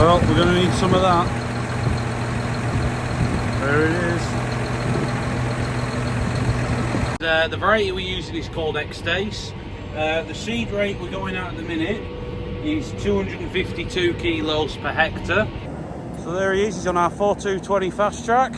Well, we're going to need some of that. There it is. The variety we're using is called Extace. The seed rate we're going at the minute is 252 kilos per hectare. So there he is, he's on our 4220 fast track.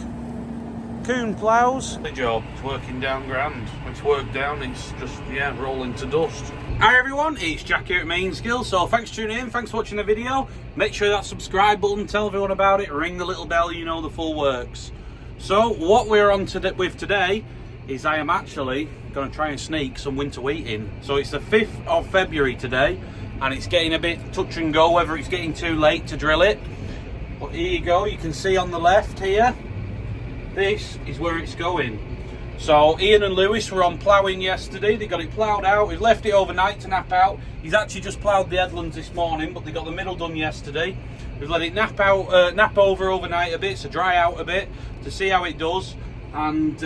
Coon ploughs. The job, it's working down grand. When it's worked down, it's just, yeah, rolling to dust. Hi everyone, it's Jack here at Mainsgill. So thanks for tuning in, thanks for watching the video. Make sure that subscribe button, tell everyone about it, ring the little bell, you know the full works. So what we're on with today is I am actually going to try and sneak some winter wheat in. So it's the 5th of February today, and it's getting a bit touch and go whether it's getting too late to drill it. But here you go, you can see on the left here, this is where it's going. So Ian and Lewis were on ploughing yesterday. They got it ploughed out. We've left it overnight to nap out. He's actually just ploughed the headlands this morning, but they got the middle done yesterday. We've let it nap over overnight a bit, so dry out a bit to see how it does. And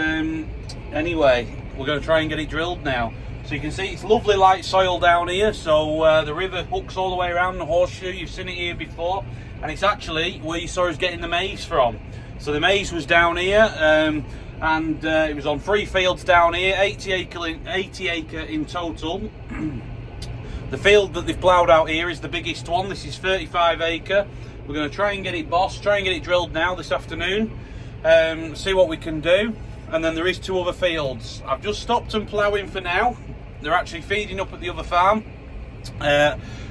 anyway, we're going to try and get it drilled now. So you can see it's lovely light soil down here. So the river hooks all the way around the horseshoe. You've seen it here before, and it's actually where you saw us getting the maize from. So the maize was down here. And it was on 3 fields down here, 80 acre in total. The field that they've ploughed out here is the biggest one. This is 35 acre. We're going to try and get it bossed, try and get it drilled now this afternoon, see what we can do. And then there is 2 other fields. I've just stopped them ploughing for now. They're actually feeding up at the other farm.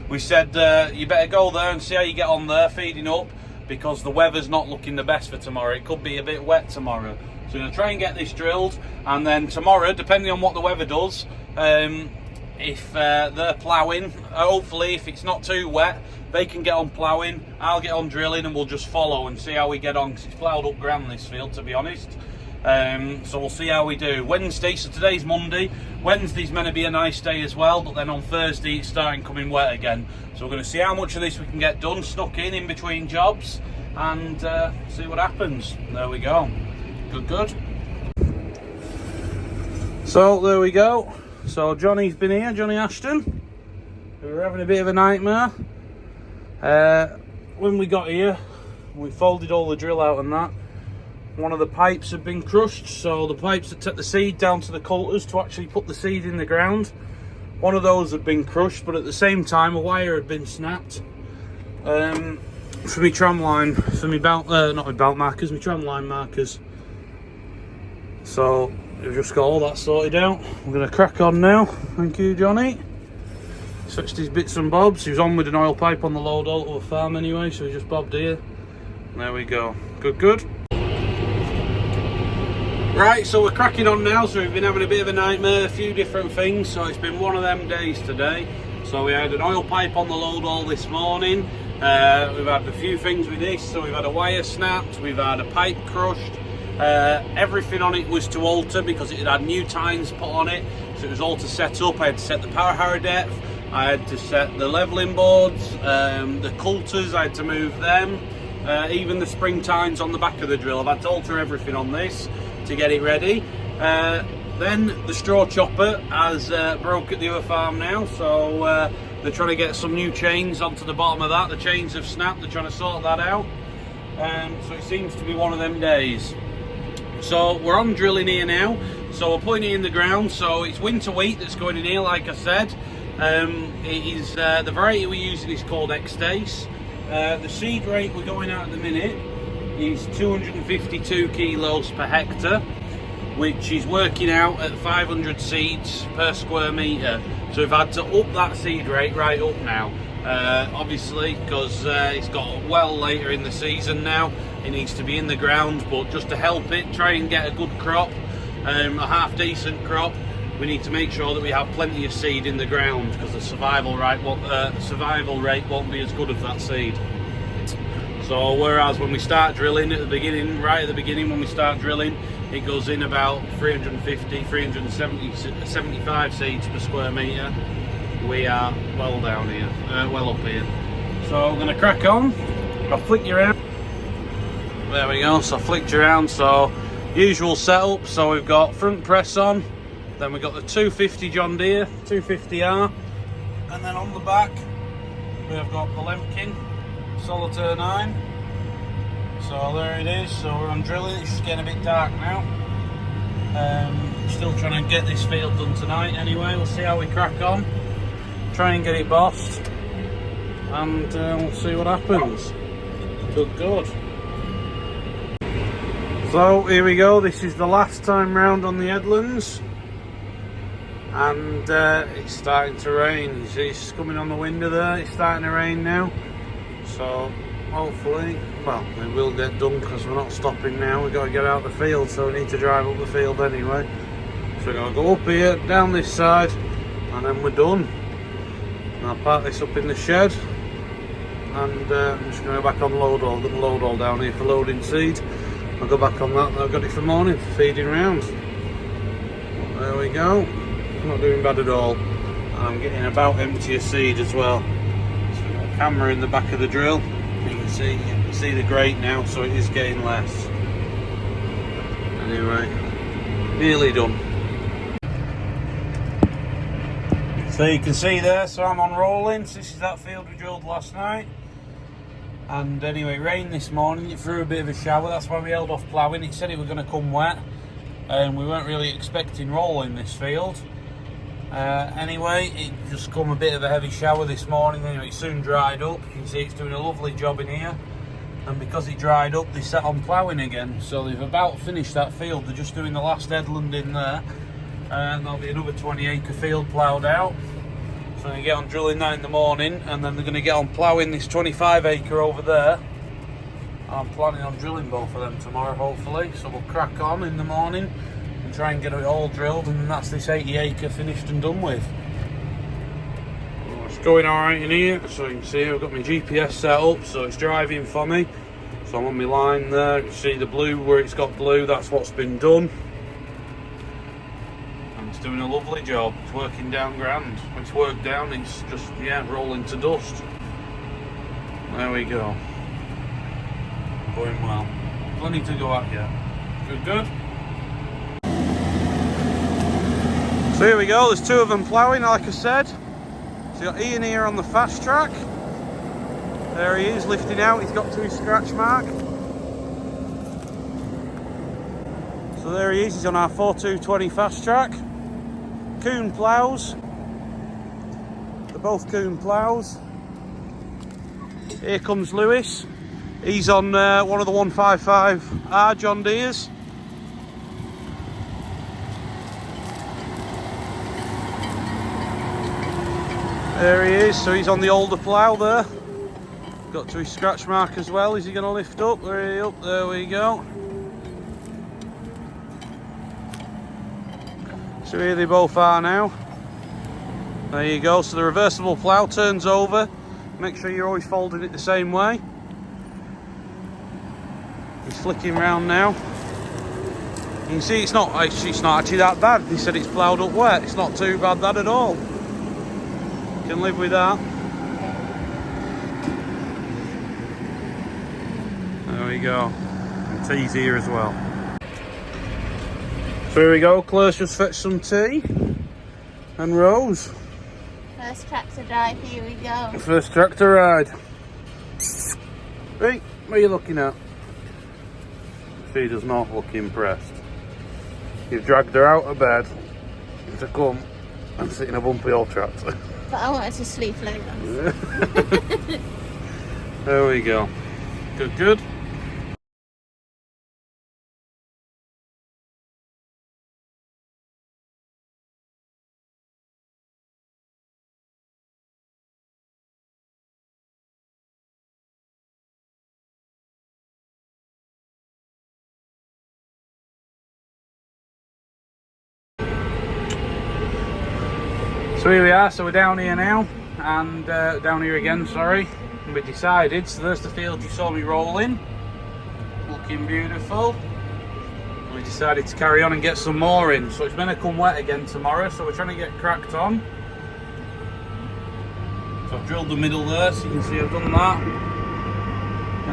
We said you better go there and see how you get on there feeding up, because the weather's not looking the best for tomorrow. It could be a bit wet tomorrow. So we're going to try and get this drilled, and then tomorrow, depending on what the weather does, if they're ploughing, hopefully if it's not too wet, they can get on ploughing, I'll get on drilling, and we'll just follow and see how we get on, because it's ploughed up grand this field, to be honest. So we'll see how we do. Wednesday, so today's Monday, Wednesday's meant to be a nice day as well, but then on Thursday it's starting coming wet again. So we're going to see how much of this we can get done, snuck in between jobs, and see what happens. There we go. Good. So there we go. So Johnny's been here, Johnny Ashton. We were having a bit of a nightmare. When we got here, we folded all the drill out and that. One of the pipes had been crushed, so the pipes that took the seed down to the coulters to actually put the seed in the ground, one of those had been crushed, but at the same time a wire had been snapped. For my tram line, for my belt, not my belt markers, my tram line markers. So we've just got all that sorted out. We're going to crack on now. Thank you, Johnny. Switched his bits and bobs. He was on with an oil pipe on the load all to the farm anyway, so he just bobbed here. There we go. Good. Right, so we're cracking on now. So we've been having a bit of a nightmare, a few different things. So it's been one of them days today. So we had an oil pipe on the load all this morning. We've had a few things with this. So we've had a wire snapped. We've had a pipe crushed. Everything on it was to alter because it had new tines put on it, so it was all to set up. I had to set the power harrow depth, I had to set the levelling boards, the coulters, I had to move them, even the spring tines on the back of the drill. I've had to alter everything on this to get it ready. Then the straw chopper has broke at the other farm now, so they're trying to get some new chains onto the bottom of that. The chains have snapped, they're trying to sort that out. So it seems to be one of them days. So we're on drilling here now, so we're putting it in the ground. So it's winter wheat that's going in here, like I said. It is the variety we're using is called Extace. The seed rate we're going at the minute is 252 kilos per hectare, which is working out at 500 seeds per square metre. So we've had to up that seed rate right up now. Obviously, because it's got well later in the season now, it needs to be in the ground, but just to help it try and get a good crop, a half decent crop, we need to make sure that we have plenty of seed in the ground, because the survival rate won't be as good as that seed. So whereas when we start drilling at the beginning, right at the beginning when we start drilling, it goes in about 350, 375 seeds per square metre. We are well down here, well up here. So we're going to crack on. I'll flick you around. There we go, so I flicked you around. So usual setup, so we've got front press on, then we've got the 250 John Deere, 250R, and then on the back we have got the Lemkin Solitaire 9. So there it is, so we're on drilling. It's just getting a bit dark now. Still trying to get this field done tonight anyway. We'll see how we crack on. Try and get it bossed. And we'll see what happens. Good. So here we go, this is the last time round on the headlands. And it's starting to rain. You see it's coming on the window there, it's starting to rain now. So hopefully, well, we will get done because we're not stopping now. We've got to get out the field, so we need to drive up the field anyway. So we're going to go up here, down this side, and then we're done. And I'll park this up in the shed. And I'm just going to go back on load all. I've got the load all down here for loading seed. I'll go back on that. I've got it for morning for feeding round. There we go. Not doing bad at all. And I'm getting about empty of seed as well. So I've got a camera in the back of the drill. You can see the grate now, so it is getting less. Anyway, nearly done. So you can see there, so I'm on rollings. This is that field we drilled last night. And anyway, it rained this morning, it threw a bit of a shower, that's why we held off ploughing. It said it was going to come wet, and we weren't really expecting rolling this field. Anyway, it just come a bit of a heavy shower this morning. Anyway, it soon dried up. You can see it's doing a lovely job in here. And because it dried up, they set on ploughing again. So they've about finished that field. They're just doing the last headland in there. And there'll be another 20-acre field ploughed out. So they're going to get on drilling that in the morning, and then they're going to get on ploughing this 25-acre over there. I'm planning on drilling both of them tomorrow, hopefully. So we'll crack on in the morning and try and get it all drilled, and that's this 80-acre finished and done with. Well, it's going alright in here, so you can see I've got my GPS set up, so it's driving for me. So I'm on my line there. You can see the blue, where it's got blue, that's what's been done. It's doing a lovely job. It's working down grand. When it's worked down, it's just, yeah, rolling to dust. There we go. Going well. Plenty to go at yet. Good. So here we go, there's two of them ploughing, like I said. So you got Ian here on the fast track. There he is, lifting out. He's got to his scratch mark. So there he is, he's on our 4220 fast track. Coon ploughs. They're both Coon ploughs. Here comes Lewis. He's on one of the 155R John Deeres. There he is, so he's on the older plough there. Got to his scratch mark as well. Is he going to lift up? There we go. So here they both are now. There you go, so the reversible plough turns over. Make sure you're always folding it the same way. He's flicking round now. You can see it's not actually that bad. They said it's ploughed up wet. It's not too bad that at all. You can live with that. There we go. And tea's here as well. So here we go, Claire's just fetched some tea. And Rose. First tractor drive, here we go. First tractor ride. Hey, what are you looking at? She does not look impressed. You've dragged her out of bed to come and sit in a bumpy old tractor. But I wanted to sleep later. There we go. Good. So here we are, so we're down here now, and down here again, sorry, and we decided, so there's the field you saw me rolling, looking beautiful, and we decided to carry on and get some more in, so it's going to come wet again tomorrow, so we're trying to get cracked on. So I've drilled the middle there, so you can see I've done that.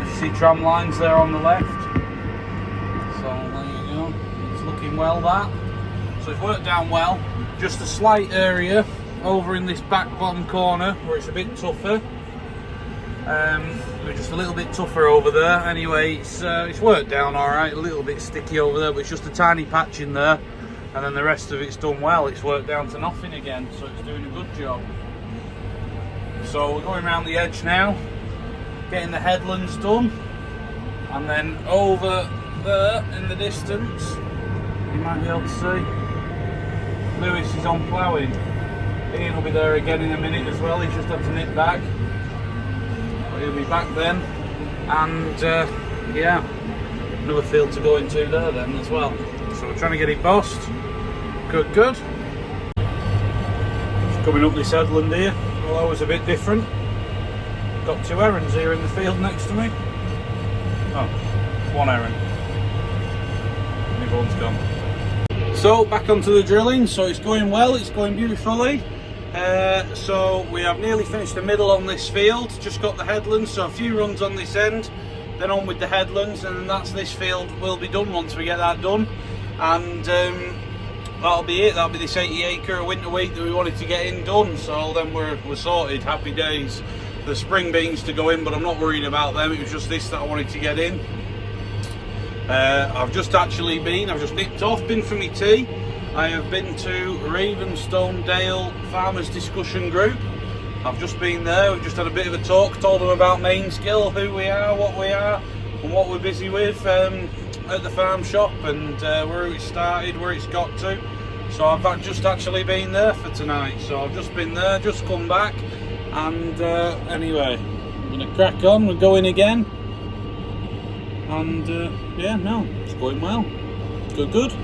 You see tram lines there on the left, so there you go, it's looking well that. So it's worked down well. Just a slight area over in this back bottom corner where it's a bit tougher. We're just a little bit tougher over there. Anyway, it's worked down all right. A little bit sticky over there, but it's just a tiny patch in there, and then the rest of it's done well. It's worked down to nothing again, so it's doing a good job. So we're going around the edge now, getting the headlands done, and then over there in the distance, you might be able to see, Lewis is on ploughing. Ian will be there again in a minute as well. He's just had to nip back, but he'll be back then. And yeah, another field to go into there then as well. So we're trying to get it bossed. Good. Just coming up this headland here, although it's a bit different. Got 2 errands here in the field next to me. Oh, 1 errand. Everyone's gone. So back onto the drilling. So it's going well. It's going beautifully. So we have nearly finished the middle on this field. Just got the headlands. So a few runs on this end, then on with the headlands, and then that's this field will be done once we get that done. And that'll be it. That'll be this 80-acre winter wheat that we wanted to get in done. So then we're sorted. Happy days. The spring beans to go in, but I'm not worried about them. It was just this that I wanted to get in. I've just nipped off, been for me tea. I have been to Ravenstone Dale Farmers Discussion Group. I've just been there. We've just had a bit of a talk, told them about Mainsgill, who we are, and what we're busy with at the farm shop, and where it started, where it's got to. So I've just actually been there for tonight. So I've just been there, just come back, and anyway, I'm going to crack on. We're going again, and yeah, no, it's going well. Good.